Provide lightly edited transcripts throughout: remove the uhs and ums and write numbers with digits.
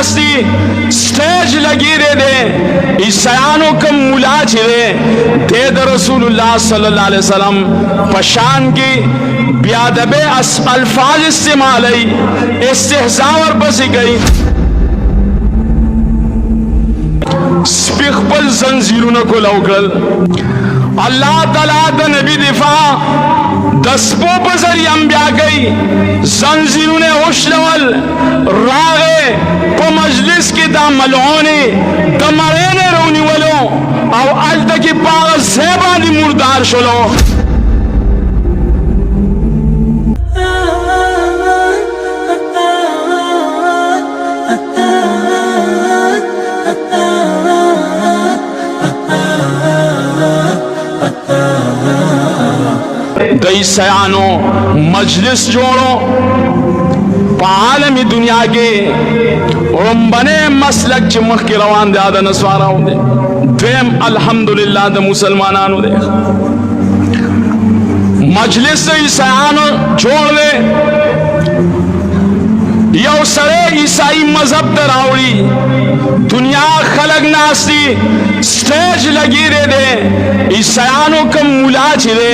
नास्ती स्टेज लगी रे दे ईसायानो कम मुला छिरे दे द रसूलुल्लाह सल्लल्लाहु अलैहि वसल्लम पशान की बियादबे अल्फाज इस्तेमाल इस्तेहज़ा और बसी गई स्पिखपल जंजीरों को लौकल अल्लाह ताला द नबी दिफा दस्पो बजरी अंबिया गई जंजीरों ने उशलवल रागे को मजलिस की दा मलौने दमरे ने रोनी वलो और अल तक की पाग ज़ेबानी मुर्दार शलो दई सयानो मजलिस जोड़ो पालमी दुनिया के बने मसलक चमक के रवान दे आदा नस्वारा दे द्वेम अल्हम्दुलिल्लाह द मुसलमानानो दे मजलिस दई सयानो जोड़ ले यो सरे ईसाई मजहब दरावड़ी दुनिया खलक नास्ती स्टेज लगी रे दे ईसायानो कम मुला छिरे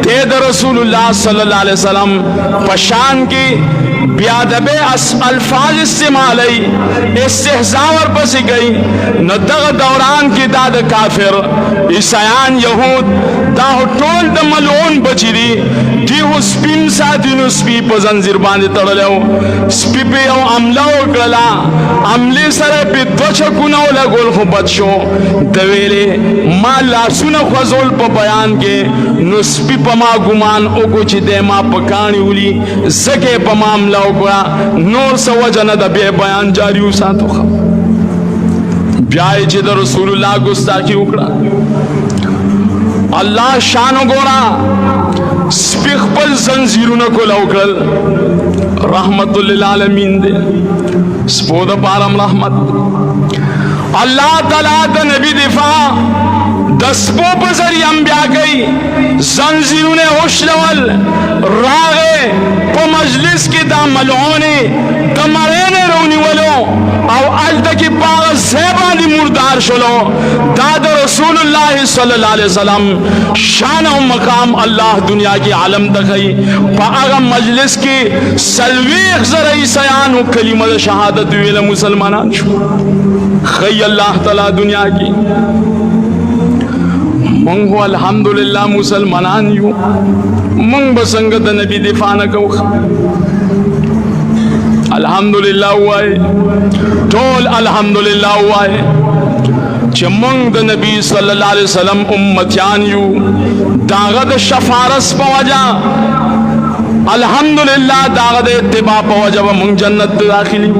दे द रसूलुल्लाह सल्लल्लाहु अलैहि वसल्लम पशान की बियादबे अल्फाज इस्तेमाल इस्तेहज़ा और बसी गई न दग दौरान की दाद काफिर ईसायान यहूद दाहो टोल द मलून बची दी दी हो स्पिन सादिनो स्पी पर जंजीर बांधे तड़ले स्पी पे यो अमला उकला अमले सरे पे त्वच कुना वाला गोल हो बच्चों दवेले माँ लासुना ख्वाजोल पर बयान के नो स्पी पमा गुमान ओ कुछ देमा पकानी उली जगे पमा अमला उकला नोर सवजन दबे बयान जारी उसा तो खा ब्याह जिधर रसूलुल्लाह गुस्ताखी उकला अल्लाह शानो गोरा स्पिखपल जंजीरों को लौकल रहमतुल लिल आलमीन दे स्पोद पारम रहमत अल्लाह ताला द नबी दिफा दस्पो बजरी अंबिया गई जंजीरों ने उशलवल रागे को मजलिस की दा मलौने दमरे ने रोनी वलो और अल तक की पाग ज़ेबानी मुर्दार शलो दाद रसूलुल्लाह सल्लल्लाहु अलैहि वसल्लम शान और मकाम अल्लाह दुनिया की आलम दखई पाग मजलिस की सलवीख ज़रई सयान कलिमा शहादत वेल मुसलमान खई अल्लाह ताला दुनिया की मंग हो अल्हम्दुलिल्लाह मुसलमान यू मंग बसंगत नबी दिफा न कौ अल्हम्दुलिल्लाह हुआ है टोल अल्हम्दुलिल्लाह हुआ है चमंग द नबी सल्लल्लाहु अलैहि वसल्लम उम्मतियान यू दागद शफारस पवजा अल्हम्दुलिल्लाह दागद इत्तिबा पवजा मंग जन्नत दाखिली